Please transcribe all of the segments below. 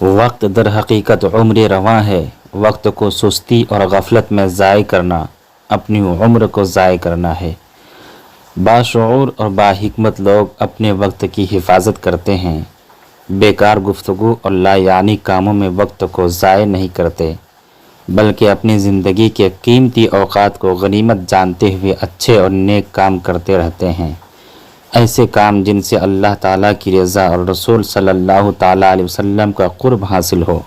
وقت در حقیقت عمر رواں ہے، وقت کو سستی اور غفلت میں ضائع کرنا اپنی عمر کو ضائع کرنا ہے۔ باشعور اور باحکمت لوگ اپنے وقت کی حفاظت کرتے ہیں، بیکار گفتگو اور لا یعنی کاموں میں وقت کو ضائع نہیں کرتے، بلکہ اپنی زندگی کے قیمتی اوقات کو غنیمت جانتے ہوئے اچھے اور نیک کام کرتے رہتے ہیں، ایسے کام جن سے اللہ تعالیٰ کی رضا اور رسول صلی اللہ تعالیٰ علیہ وسلم کا قرب حاصل ہو،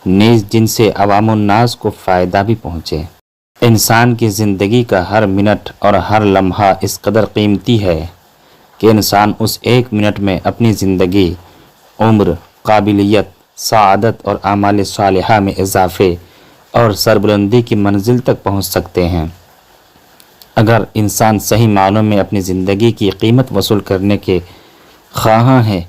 نیز جن سے عوام الناس کو فائدہ بھی پہنچے۔ انسان کی زندگی کا ہر منٹ اور ہر لمحہ اس قدر قیمتی ہے کہ انسان اس ایک منٹ میں اپنی زندگی، عمر، قابلیت، سعادت اور اعمال صالحہ میں اضافے اور سربلندی کی منزل تک پہنچ سکتے ہیں۔ اگر انسان صحیح معنوں میں اپنی زندگی کی قیمت وصول کرنے کے خواہاں ہیں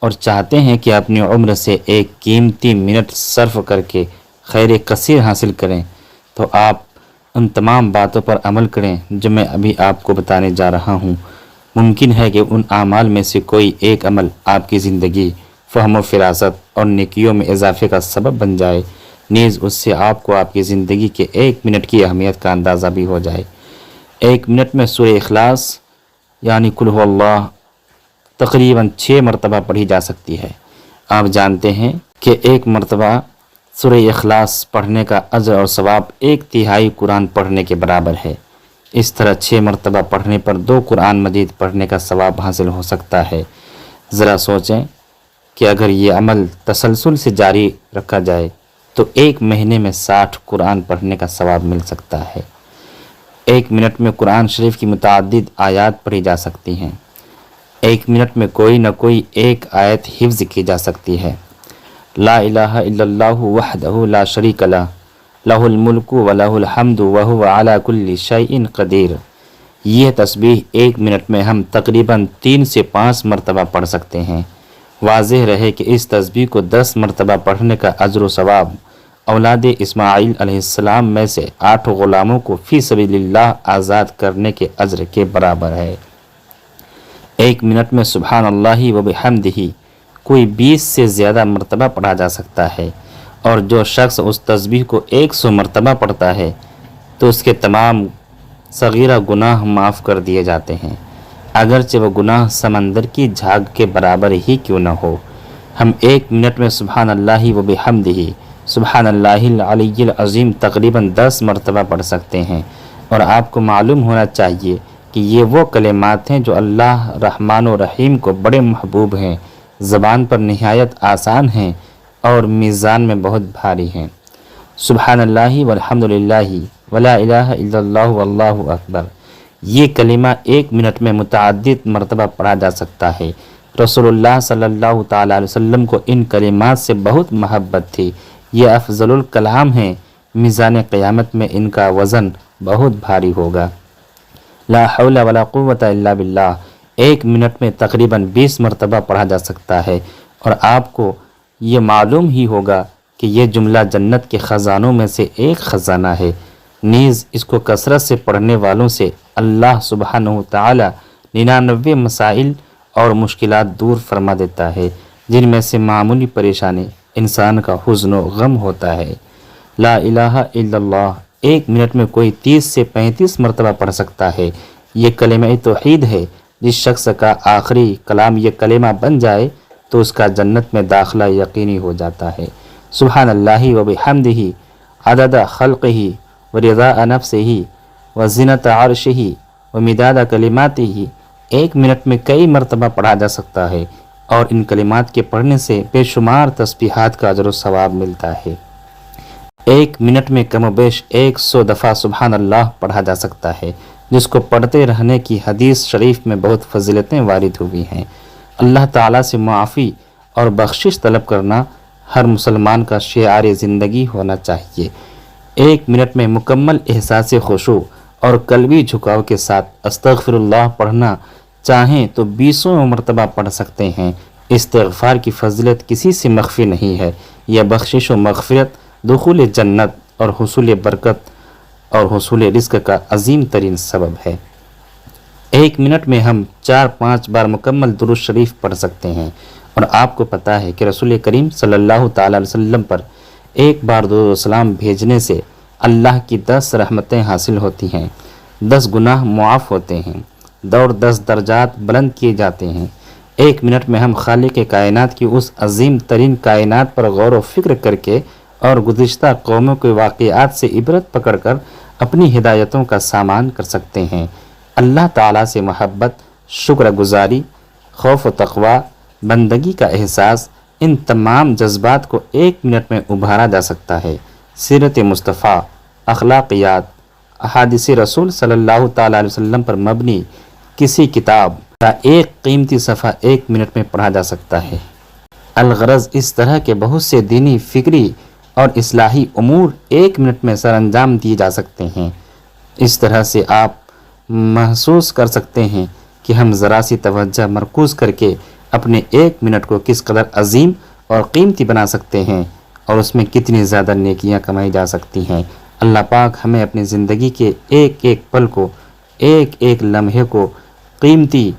اور چاہتے ہیں کہ اپنی عمر سے ایک قیمتی منٹ صرف کر کے خیر کثیر حاصل کریں، تو آپ ان تمام باتوں پر عمل کریں جو میں ابھی آپ کو بتانے جا رہا ہوں۔ ممکن ہے کہ ان اعمال میں سے کوئی ایک عمل آپ کی زندگی، فہم و فراست اور نیکیوں میں اضافے کا سبب بن جائے، نیز اس سے آپ کو آپ کی زندگی کے ایک منٹ کی اہمیت کا اندازہ بھی ہو جائے۔ ایک منٹ میں سورہ اخلاص یعنی قل هو اللہ تقریباً 6 مرتبہ پڑھی جا سکتی ہے۔ آپ جانتے ہیں کہ ایک مرتبہ سورہ اخلاص پڑھنے کا اجر اور ثواب 1/3 قرآن پڑھنے کے برابر ہے۔ اس طرح 6 مرتبہ پڑھنے پر 2 قرآن مجید پڑھنے کا ثواب حاصل ہو سکتا ہے۔ ذرا سوچیں کہ اگر یہ عمل تسلسل سے جاری رکھا جائے تو ایک مہینے میں 60 قرآن پڑھنے کا ثواب مل سکتا ہے۔ ایک منٹ میں قرآن شریف کی متعدد آیات پڑھی جا سکتی ہیں۔ ایک منٹ میں کوئی نہ کوئی ایک آیت حفظ کی جا سکتی ہے۔ لا الہ الا اللہ وحدہ لا شریک لہ لہ الملک و لہ الحمد وہو علی کل شیء قدیر۔ یہ تسبیح ایک منٹ میں ہم تقریباً 3 سے 5 مرتبہ پڑھ سکتے ہیں۔ واضح رہے کہ اس تسبیح کو 10 مرتبہ پڑھنے کا اجر و ثواب اولاد اسماعیل علیہ السلام میں سے 8 غلاموں کو فی سبیل اللہ آزاد کرنے کے اجر کے برابر ہے۔ ایک منٹ میں سبحان اللہ و بحمدہ کوئی 20 سے زیادہ مرتبہ پڑھا جا سکتا ہے، اور جو شخص اس تسبیح کو 100 مرتبہ پڑھتا ہے تو اس کے تمام صغیرہ گناہ معاف کر دیے جاتے ہیں، اگرچہ وہ گناہ سمندر کی جھاگ کے برابر ہی کیوں نہ ہو۔ ہم ایک منٹ میں سبحان اللہ و بحمدہ سبحان اللہ العلی العظیم تقریباً 10 مرتبہ پڑھ سکتے ہیں، اور آپ کو معلوم ہونا چاہیے کہ یہ وہ کلمات ہیں جو اللہ رحمان و رحیم کو بڑے محبوب ہیں، زبان پر نہایت آسان ہیں اور میزان میں بہت بھاری ہیں۔ سبحان اللہ والحمد للہ ولا الہ الا اللہ واللہ اکبر، یہ کلمہ ایک منٹ میں متعدد مرتبہ پڑھا جا سکتا ہے۔ رسول اللہ صلی اللہ تعالیٰ علیہ وسلم کو ان کلمات سے بہت محبت تھی۔ یہ افضل الکلام ہیں، میزان قیامت میں ان کا وزن بہت بھاری ہوگا۔ لا حول ولا قوت الا باللہ ایک منٹ میں تقریباً 20 مرتبہ پڑھا جا سکتا ہے، اور آپ کو یہ معلوم ہی ہوگا کہ یہ جملہ جنت کے خزانوں میں سے ایک خزانہ ہے۔ نیز اس کو کثرت سے پڑھنے والوں سے اللہ سبحانہ تعالی 99 مسائل اور مشکلات دور فرما دیتا ہے، جن میں سے معمولی پریشانی انسان کا حزن و غم ہوتا ہے۔ لا الہ الا اللہ ایک منٹ میں کوئی 30 سے 35 مرتبہ پڑھ سکتا ہے۔ یہ کلمہ توحید ہے۔ جس شخص کا آخری کلام یہ کلمہ بن جائے تو اس کا جنت میں داخلہ یقینی ہو جاتا ہے۔ سبحان اللہ و بحمدہ عدد خلقہ و رضا نفسہ و زینت عرشہ و مداد کلماتہ ایک منٹ میں کئی مرتبہ پڑھا جا سکتا ہے، اور ان کلمات کے پڑھنے سے بے شمار تسبیحات کا اجر و ثواب ملتا ہے۔ ایک منٹ میں کم و بیش 100 دفعہ سبحان اللہ پڑھا جا سکتا ہے، جس کو پڑھتے رہنے کی حدیث شریف میں بہت فضیلتیں وارد ہوئی ہیں۔ اللہ تعالیٰ سے معافی اور بخشش طلب کرنا ہر مسلمان کا شعار زندگی ہونا چاہیے۔ ایک منٹ میں مکمل احساس خشوع اور قلبی جھکاؤ کے ساتھ استغفر اللہ پڑھنا چاہیں تو 20 مرتبہ پڑھ سکتے ہیں۔ استغفار کی فضیلت کسی سے مخفی نہیں ہے۔ یہ بخشش و مغفرت، دخول جنت اور حصول برکت اور حصول رزق کا عظیم ترین سبب ہے۔ ایک منٹ میں ہم 4-5 بار مکمل درود شریف پڑھ سکتے ہیں، اور آپ کو پتہ ہے کہ رسول کریم صلی اللہ تعالیٰ علیہ وسلم پر ایک بار درود و سلام بھیجنے سے اللہ کی 10 رحمتیں حاصل ہوتی ہیں، 10 گناہ معاف ہوتے ہیں، 10 درجات بلند کیے جاتے ہیں۔ 1 منٹ میں ہم خالق کائنات کی اس عظیم ترین کائنات پر غور و فکر کر کے اور گزشتہ قوموں کے واقعات سے عبرت پکڑ کر اپنی ہدایتوں کا سامان کر سکتے ہیں۔ اللہ تعالیٰ سے محبت، شکر گزاری، خوف و تقوی، بندگی کا احساس، ان تمام جذبات کو 1 منٹ میں ابھارا جا سکتا ہے۔ سیرت مصطفیٰ، اخلاقیات، احادیث رسول صلی اللہ تعالیٰ علیہ وسلم پر مبنی کسی کتاب کا ایک قیمتی صفحہ 1 منٹ میں پڑھا جا سکتا ہے۔ الغرض اس طرح کے بہت سے دینی، فکری اور اصلاحی امور 1 منٹ میں سر انجام دیے جا سکتے ہیں۔ اس طرح سے آپ محسوس کر سکتے ہیں کہ ہم ذرا سی توجہ مرکوز کر کے اپنے 1 منٹ کو کس قدر عظیم اور قیمتی بنا سکتے ہیں اور اس میں کتنی زیادہ نیکیاں کمائی جا سکتی ہیں۔ اللہ پاک ہمیں اپنی زندگی کے ایک ایک پل کو، ایک ایک لمحے کو قیمتی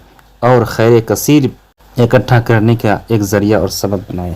اور خیر کثیر اکٹھا کرنے کا ایک ذریعہ اور سبب بنائے۔